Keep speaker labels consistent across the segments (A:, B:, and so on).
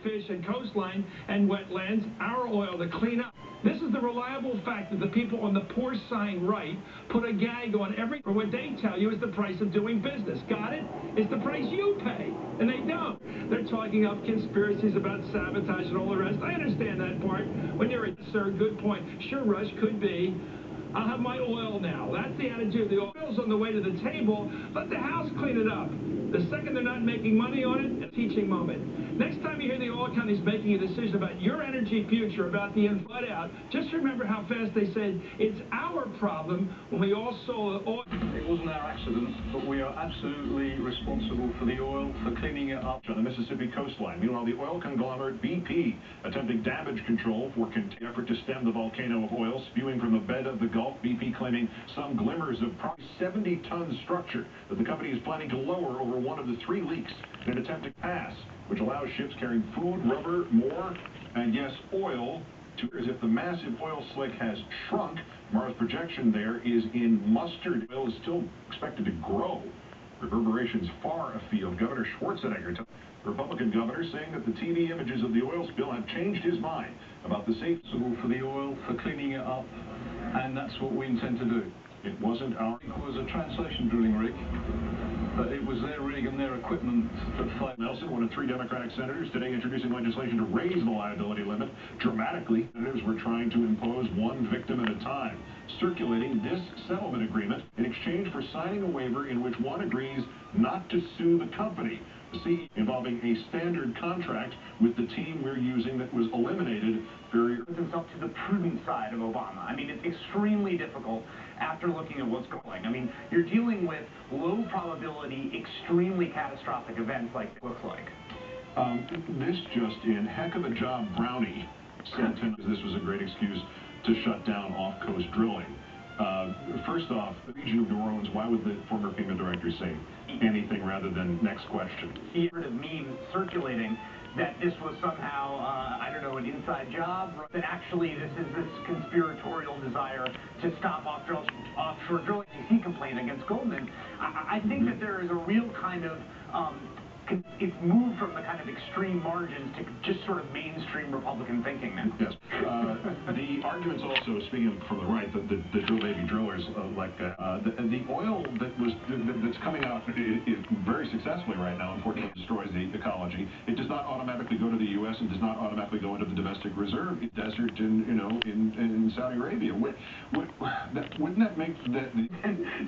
A: fish and coastline and wetlands, our oil to clean up. This is the reliable fact that the people on the poor sign right put a gag on every, or what they tell you is the price of doing business. Got it? It's the price you pay, and they don't. They're talking up conspiracies about sabotage and all the rest. I understand that part. When you're a sir, good point. Sure, Rush, could be. I'll have my oil now. That's the attitude. The oil's on the way to the table. Let the house clean it up. The second they're not making money on it, a teaching moment. Next time you hear the oil companies making a decision about your energy future, about the inflow out, just remember how fast they said, it's our problem when we all saw oil.
B: It wasn't our accident, but we are absolutely responsible for the oil, for cleaning it up.
C: On the Mississippi coastline. Meanwhile, the oil conglomerate BP attempting damage control for effort to stem the volcano of oil spewing from the bed of the Gulf. BP claiming some glimmers of 70-ton structure that the company is planning to lower over one of the 3 leaks in an attempt to pass, which allows ships carrying food, rubber, more, and yes, oil, to as if the massive oil slick has shrunk. Mars' projection there is in mustard. Oil is still expected to grow. Reverberations far afield. Governor Schwarzenegger, Republican governor, saying that the TV images of the oil spill have changed his mind about the safety
B: for the oil, for cleaning it up, and that's what we intend to do.
C: It wasn't our...
B: It was a translation drilling rig, but it was their rig and their equipment that failed.
C: Nelson, one of 3 Democratic senators, today introducing legislation to raise the liability limit dramatically. Senators were trying to impose 1 victim at a time, circulating this settlement agreement in exchange for signing a waiver in which one agrees not to sue the company. The CEO involving a standard contract with the team we're using that was eliminated very...
D: It's up to the prudent side of Obama. I mean, it's extremely difficult after looking at what's going. I mean, you're dealing with low probability, extremely catastrophic events like it looks like.
C: This just in, heck of a job, Brownie sent in. This was a great excuse to shut down off-coast drilling. First off, the region of New Orleans, why would the former FEMA director say anything rather than next question?
D: He heard of memes circulating that this was somehow, I don't know, an inside job, that actually this is this conspiratorial desire to stop offshore drilling. He complained against Goldman. I think that there is a real kind of, it's moved from the kind of extreme margins to just sort of mainstream Republican thinking now.
C: Yes. The arguments also, speaking from the right, the drill baby drillers, the oil that's coming out is very successfully right now, unfortunately, destroys the ecology. It does not automatically go to the U.S. and does not automatically go into the domestic reserve desert in Saudi Arabia. Wouldn't that make that?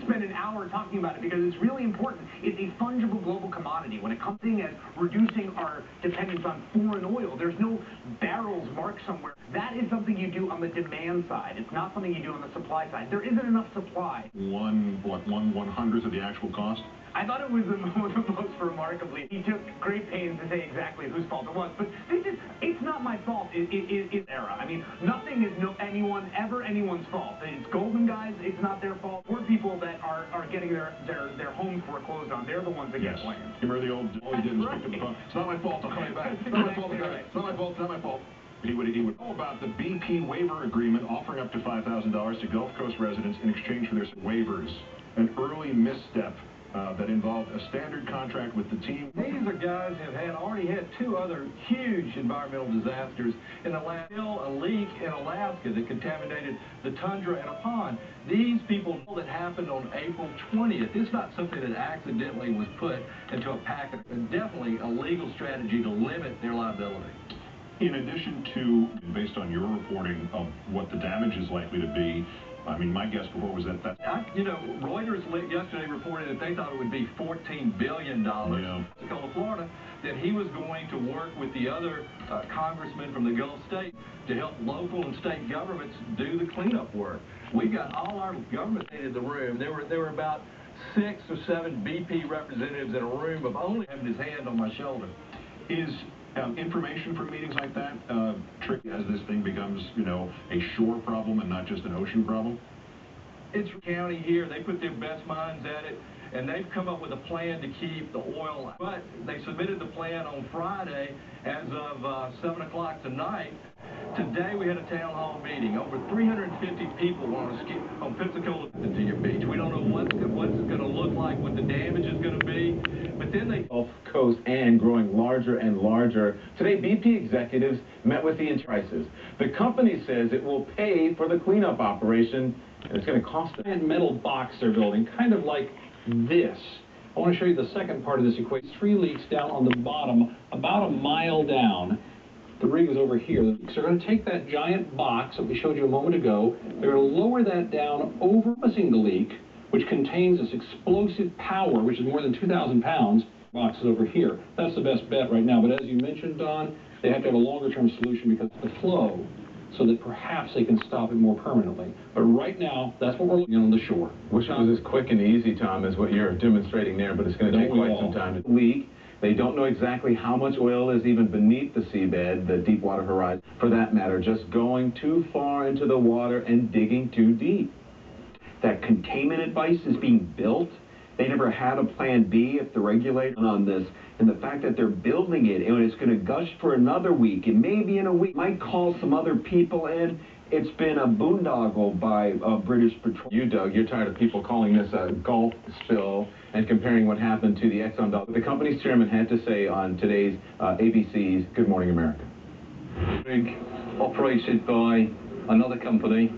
D: Spend an hour talking about it because it's really important. It's a fungible global commodity. When it comes to reducing our dependence on foreign oil, there's no barrels marked somewhere. That is something you do on the demand side. It's not something you do on the supply side. There isn't enough supply.
C: 1/100th of the actual cost?
D: I thought it was the most remarkably. He took great pains to say exactly whose fault it was, but it's not my fault. It's era. I mean, nothing is anyone's fault. It's Goldman guys. It's not their fault. Poor people that are getting their homes foreclosed on. They're the ones that get blamed.
C: Remember the old, all he did was pick up the phone. It's not my fault. I'll call you back. It's not my fault. It's not my fault. It's not my fault. He would know about the BP waiver agreement offering up to $5,000 to Gulf Coast residents in exchange for their waivers. An early misstep that involved a standard contract with the team.
E: These are guys who have already had 2 other huge environmental disasters in Alaska, a leak in Alaska that contaminated the tundra and a pond. These people know that happened on April 20th. It's not something that accidentally was put into a packet. It's definitely a legal strategy to limit their liability.
C: In addition to, based on your reporting of what the damage is likely to be, I mean, my guess before was that
E: Reuters yesterday reported that they thought it would be $14 billion.
C: Yeah.
E: Florida, that he was going to work with the other congressmen from the Gulf states to help local and state governments do the cleanup work. We got all our government in the room. There were about 6 or 7 BP representatives in a room of only having his hand on my shoulder.
C: Is information from meetings like that tricky as this thing becomes, a shore problem and not just an ocean problem?
E: It's county here. They put their best minds at it, and they've come up with a plan to keep the oil. But they submitted the plan on Friday as of 7 o'clock tonight. Today we had a town hall meeting. Over 350 people want to ski on Pensacola into your beach. We don't know what's it's going to look like, what the damage is going to be, but then they...
F: Gulf Coast and growing larger and larger. Today, BP executives met with the prices. The company says it will pay for the cleanup operation, and it's going to cost them.
G: And metal box they're building, kind of like this. I want to show you the second part of this equation. 3 leaks down on the bottom, about a mile down. The rig is over here. So they're going to take that giant box that we showed you a moment ago. They're going to lower that down over a single leak, which contains this explosive power, which is more than 2,000 pounds. Box is over here. That's the best bet right now. But as you mentioned, Don, they have to have a longer-term solution because of the flow, so that perhaps they can stop it more permanently. But right now, that's what we're looking at on the shore.
F: Wish it was as quick and easy, Tom, as what you're demonstrating there, but it's going to take quite some time. Leak. They don't know exactly how much oil is even beneath the seabed, the Deepwater Horizon, for that matter, just going too far into the water and digging too deep.
H: That containment advice is being built. They never had a plan B if the regulator on this. And the fact that they're building it and it's going to gush for another week, and maybe in a week, might call some other people in. It's been a boondoggle by British Petroleum.
F: You, Doug, you're tired of people calling this a Gulf spill and comparing what happened to the ExxonMobil. The company's chairman had to say on today's ABC's Good Morning America.
B: Rig operated by another company.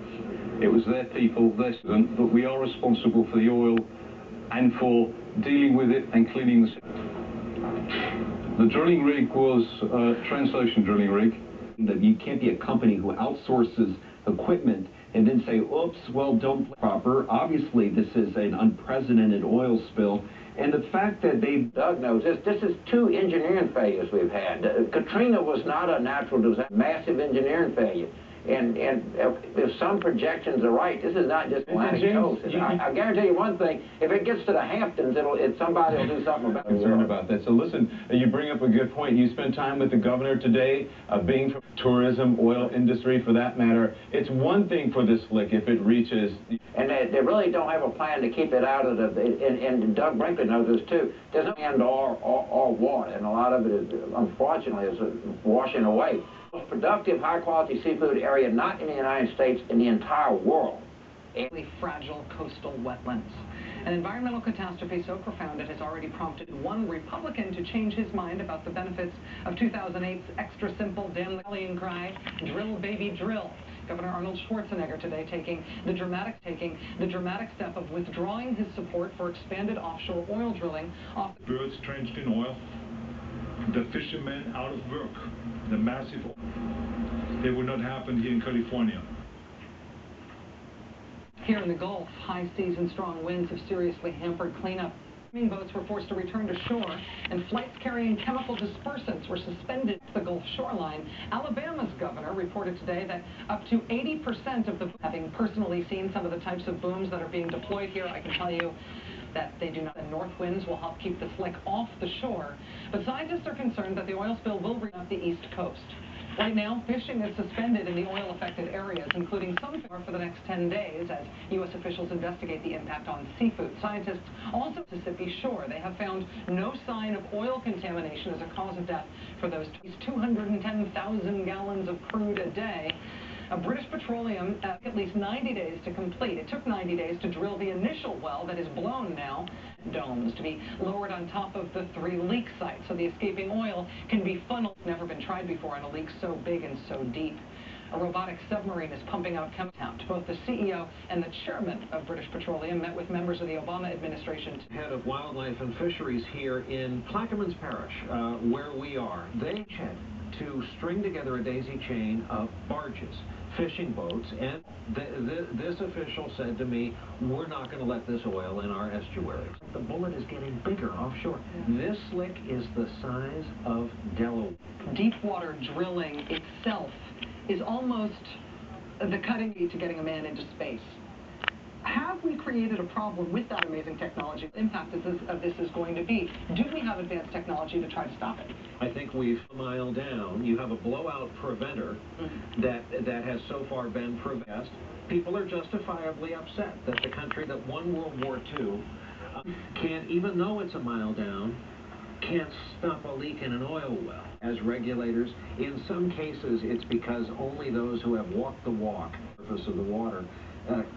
B: It was their people, their student, but we are responsible for the oil and for dealing with it and cleaning the... The drilling rig was a Transocean drilling rig.
H: That you can't be a company who outsources equipment and then say, oops, well, don't proper. Obviously, this is an unprecedented oil spill. And the fact that
I: Doug knows this is 2 engineering failures we've had. Katrina was not a natural disaster, massive engineering failure. And if some projections are right, this is not just Atlantic coast. I guarantee you one thing: if it gets to the Hamptons, somebody will do something about it.
F: Concerned about that. So listen, you bring up a good point. You spent time with the governor today, being from tourism, oil industry, for that matter. It's one thing for this slick if it reaches.
I: And they really don't have a plan to keep it out of the. And Doug Brinkley knows this too. There's no land or water, and a lot of it is, unfortunately, is washing away. Most productive, high-quality seafood area not in the United States, in the entire world.
J: Fragile coastal wetlands. An environmental catastrophe so profound it has already prompted one Republican to change his mind about the benefits of 2008's extra simple dam rallying cry, "Drill, baby, drill." Governor Arnold Schwarzenegger today taking the dramatic step of withdrawing his support for expanded offshore oil drilling off the
B: birds drenched in oil, the fishermen out of work, the massive... They would not happen here in California.
J: Here in the Gulf, high seas and strong winds have seriously hampered cleanup. Boats were forced to return to shore, and flights carrying chemical dispersants were suspended to the Gulf shoreline. Alabama's governor reported today that up to 80% of the... Having personally seen some of the types of booms that are being deployed here, I can tell you that they do not. The north winds will help keep the slick off the shore, but scientists are concerned that the oil spill will bring up the east coast. Right now, fishing is suspended in the oil-affected areas, including some for the next 10 days, as U.S. officials investigate the impact on seafood. Scientists also Mississippi shore. They have found no sign of oil contamination as a cause of death for those 210,000 gallons of crude a day. British Petroleum at least 90 days to complete. It took 90 days to drill the initial well that is blown now. Domes to be lowered on top of the 3 leak sites so the escaping oil can be funneled. Never been tried before on a leak so big and so deep. A robotic submarine is pumping out chemicals. Both the CEO and the chairman of British Petroleum met with members of the Obama administration.
K: Head of Wildlife and Fisheries here in Plaquemines Parish, where we are. They had to string together a daisy chain of barges, fishing boats, and this official said to me, we're not going to let this oil in our estuaries. The bullet is getting bigger offshore. This slick is the size of Delaware.
J: Deepwater drilling itself is almost the cutting edge to getting a man into space. Have we created a problem with that amazing technology? The impact of this is going to be. Do we have advanced technology to try to stop it?
K: I think we've a mile down. You have a blowout preventer that has so far been prevented. People are justifiably upset that the country that won World War II can't, even though it's a mile down, can't stop a leak in an oil well. As regulators, in some cases, it's because only those who have walked the walk, the surface of the water,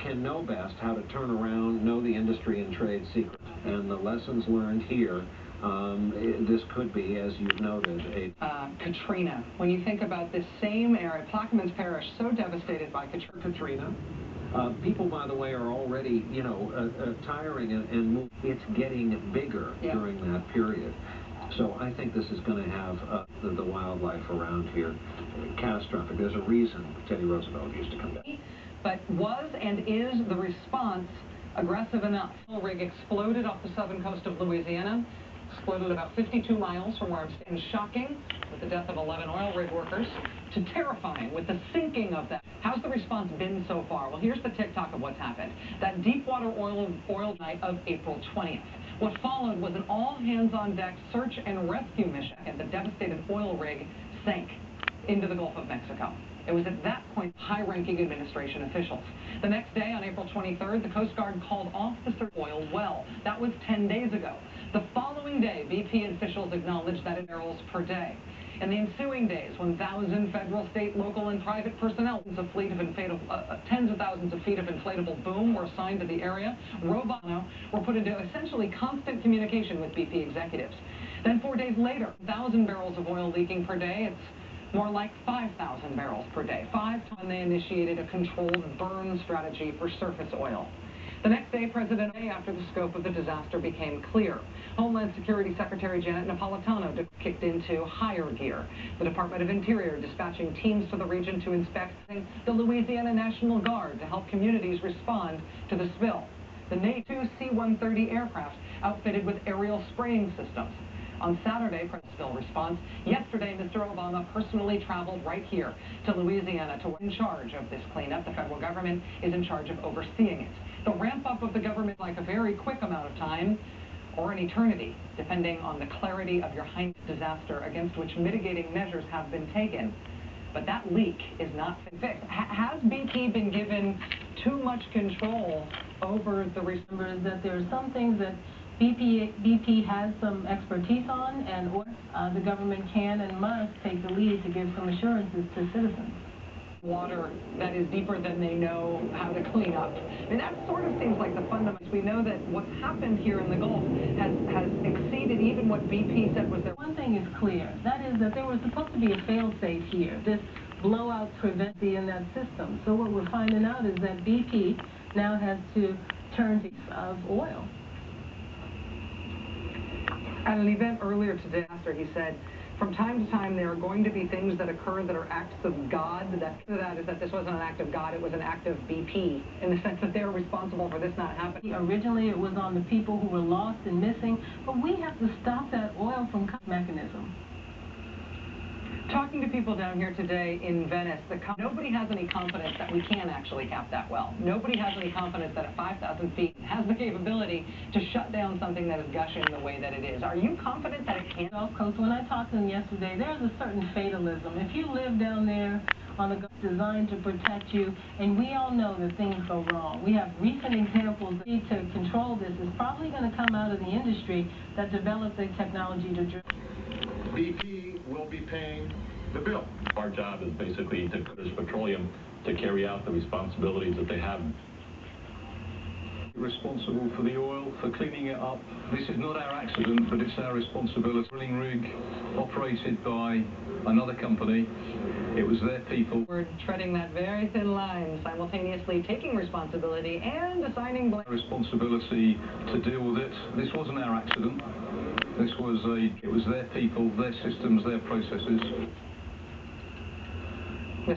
K: can know best how to turn around, know the industry and trade secrets. And the lessons learned here, this could be, as you've noted,
J: Katrina. When you think about this same area, Plaquemines Parish, so devastated by Katrina.
K: People, by the way, are already, tiring and it's getting bigger during that period. So I think this is going to have the wildlife around here catastrophic. There's a reason Teddy Roosevelt used to come down.
J: But was and is the response aggressive enough? The rig exploded off the southern coast of Louisiana, exploded about 52 miles from where I'm standing. Shocking, with the death of 11 oil rig workers, to terrifying with the sinking of that. How's the response been so far? Well, here's the TikTok of what's happened. That deepwater oil night of April 20th. What followed was an all-hands-on-deck search and rescue mission, and the devastated oil rig sank into the Gulf of Mexico. It was at that point high-ranking administration officials. The next day, on April 23rd, the Coast Guard called off the search oil well. That was 10 days ago. The following day, BP officials acknowledged that in barrels per day. In the ensuing days, 1,000 federal, state, local, and private personnel, tens of thousands of feet of inflatable boom were assigned to the area. Robots were put into essentially constant communication with BP executives. Then 4 days later, 1,000 barrels of oil leaking per day. It's more like 5,000 barrels per day. 5 times they initiated a controlled burn strategy for surface oil. The next day, after the scope of the disaster became clear, Homeland Security Secretary Janet Napolitano kicked into higher gear. The Department of Interior dispatching teams to the region to inspect the Louisiana National Guard to help communities respond to the spill. The Navy 2 C-130 aircraft outfitted with aerial spraying systems. On Saturday, spill response. Yesterday, Mr. Obama personally traveled right here to Louisiana to work in charge of this cleanup. The federal government is in charge of overseeing it. The ramp-up of the government like a very quick amount of time or an eternity, depending on the clarity of your disaster against which mitigating measures have been taken. But that leak is not fixed. Has BP been given too much control over the numbers?
L: That there are some things that BP has some expertise on, and the government can and must take the lead to give some assurances to citizens.
J: Water that is deeper than they know how to clean up. I mean, that sort of seems like the fundamentals. We know that what's happened here in the Gulf has exceeded even what BP said was there.
L: One thing is clear, that is that there was supposed to be a fail-safe here. This blowout prevention in that system. So what we're finding out is that BP now has to turn to of oil.
J: At an event earlier today, after he said, from time to time there are going to be things that occur that are acts of God. That is that this wasn't an act of God, it was an act of BP, in the sense that they're responsible for this not happening.
L: Originally it was on the people who were lost and missing, but we have to stop that oil from mechanism.
J: Talking to people down here today in Venice, nobody has any confidence that we can actually cap that well. Nobody has any confidence that at 5,000 feet has the capability to shut down something that is gushing the way that it is. Are you confident that it can?
L: Gulf Coast, when I talked to them yesterday, there's a certain fatalism. If you live down there on the Gulf designed to protect you, and we all know that things go wrong. We have recent examples that need to control this is probably going to come out of the industry that developed the technology to drill.
C: BP will be paying the bill.
B: Our job is basically to British Petroleum to carry out the responsibilities that they have. Responsible for the oil, for cleaning it up. This is not our accident, but it's our responsibility. Drilling rig operated by another company. It was their people.
J: We're treading that very thin line, simultaneously taking responsibility and assigning blame.
B: Responsibility to deal with it. This wasn't our accident. It was their people, their systems, their processes.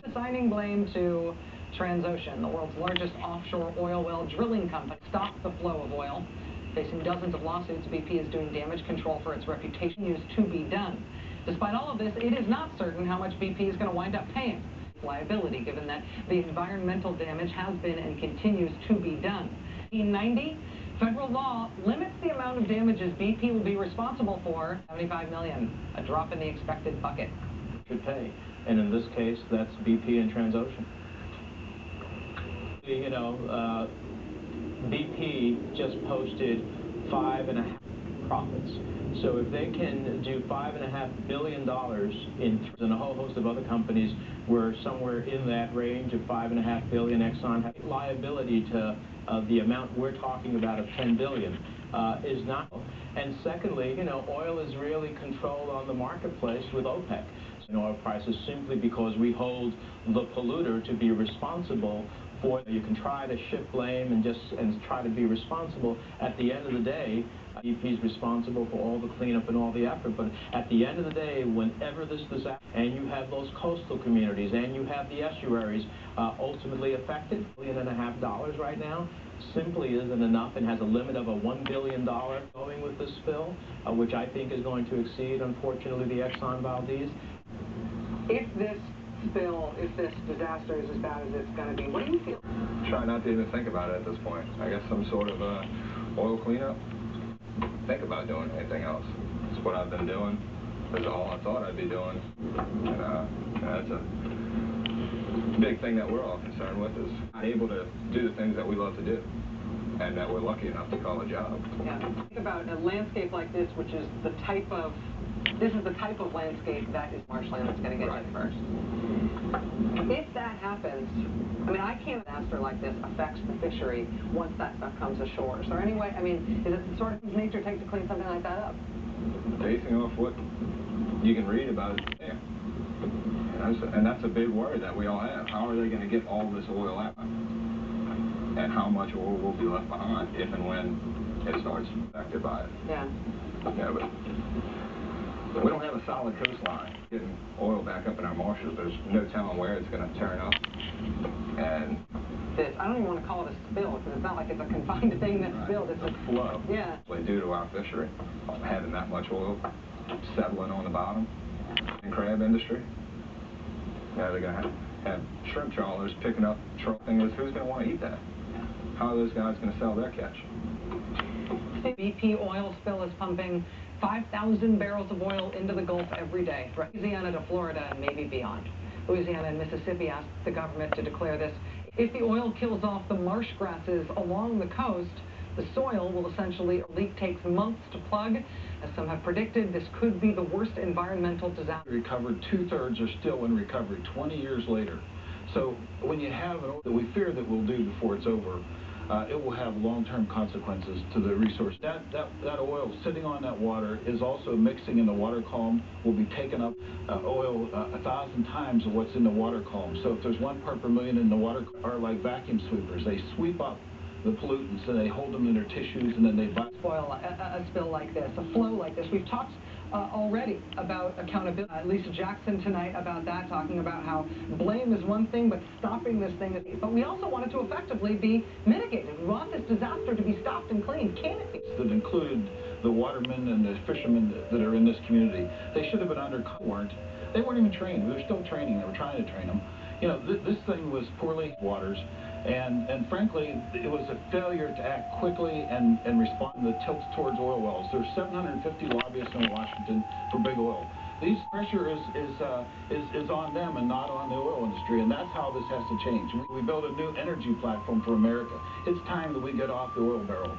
J: Assigning blame to Transocean, the world's largest offshore oil well drilling company, stopped the flow of oil. Facing dozens of lawsuits, BP is doing damage control for its reputation. Is to be done. Despite all of this, it is not certain how much BP is going to wind up paying. Liability, given that the environmental damage has been and continues to be done. In 1990, federal law limits the amount of damages BP will be responsible for. $75 million, a drop in the expected bucket.
M: Should pay, and in this case, that's BP and Transocean. BP just posted 5.5. profits. So if they can do $5.5 billion in a whole host of other companies were somewhere in that range of $5.5 billion, Exxon has liability to the amount we're talking about of $10 billion is not. And secondly, you know, oil is really controlled on the marketplace with OPEC. Oil prices simply because we hold the polluter to be responsible for. You can try to shift blame and try to be responsible. At the end of the day, EP's responsible for all the cleanup and all the effort. But at the end of the day, whenever this disaster, and you have those coastal communities and you have the estuaries ultimately affected, $1.5 billion right now simply isn't enough, and has a limit of a $1 billion going with this spill, which I think is going to exceed, unfortunately, the Exxon Valdez.
J: If this spill, if this disaster is as bad as it's going to be, what do you feel?
N: Try not to even think about it at this point. I guess some sort of oil cleanup. Think about doing anything else. It's what I've been doing. That's all I thought I'd be doing. And that's a big thing that we're all concerned with, is not able to do the things that we love to do and that we're lucky enough to call a job.
J: Yeah. Think about a landscape like this, which is the type of landscape that is marshland that's going to get hit first. If that happens, I mean, I can't disaster like this affects the fishery once that stuff comes ashore. Is there any way, I mean, is it the sort of thing nature takes to clean something like that up?
N: Basing off what you can read about it, yeah. And that's a big worry that we all have. How are they going to get all this oil out? And how much oil will be left behind if and when it starts affected by it?
J: Yeah.
N: Yeah, but we don't have a solid coastline. Getting oil back up in our marshes, there's no telling where it's going to turn up. And
J: I don't even want to call it a spill, because it's not like it's a confined thing that's spilled. It's a
N: flow.
J: Yeah.
N: Due to our fishery, having that much oil settling on the bottom in crab industry. Now they're going to have shrimp trawlers picking up thing is who's going to want to eat that? How are those guys going to sell their catch?
J: BP oil spill is pumping 5,000 barrels of oil into the Gulf every day, from Louisiana to Florida and maybe beyond. Louisiana and Mississippi asked the government to declare this. If the oil kills off the marsh grasses along the coast, the soil will essentially leak. Takes months to plug. As some have predicted, this could be the worst environmental disaster.
G: Recovered, 2/3 are still in recovery 20 years later. So when you have an oil that we fear that we'll do before it's over, it will have long-term consequences to the resource. That oil sitting on that water is also mixing in the water column, will be taken up oil 1,000 times of what's in the water column. So if there's 1 part per million in the water, are like vacuum sweepers. They sweep up the pollutants and they hold them in their tissues, and then they
J: spoil a spill like this, a flow like this. We've talked already about accountability. Lisa Jackson tonight about that, talking about how blame is one thing, but stopping this thing is. But we also want it to effectively be mitigated. We want this disaster to be stopped and cleaned. Can it be?
G: That included the watermen and the fishermen that are in this community. They should have been weren't. They weren't even trained. We were still training. They were trying to train them. You know, this thing was poorly waters. And frankly, it was a failure to act quickly and respond to the tilt towards oil wells. There's 750 lobbyists in Washington for big oil. These pressure is on them and not on the oil industry, and that's how this has to change. We build a new energy platform for America. It's time that we get off the oil barrel.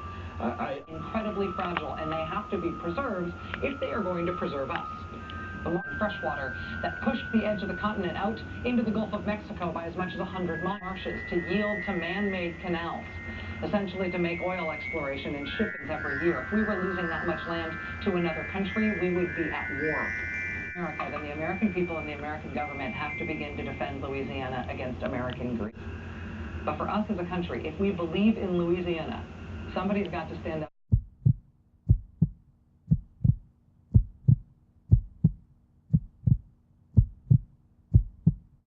J: Incredibly fragile, and they have to be preserved if they are going to preserve us. The fresh water that pushed the edge of the continent out into the Gulf of Mexico by as much as 100 marshes to yield to man-made canals, essentially to make oil exploration and shipping every year. If we were losing that much land to another country, we would be at war. America, then the American people and the American government have to begin to defend Louisiana against American greed. But for us as a country, if we believe in Louisiana, somebody's got to stand up.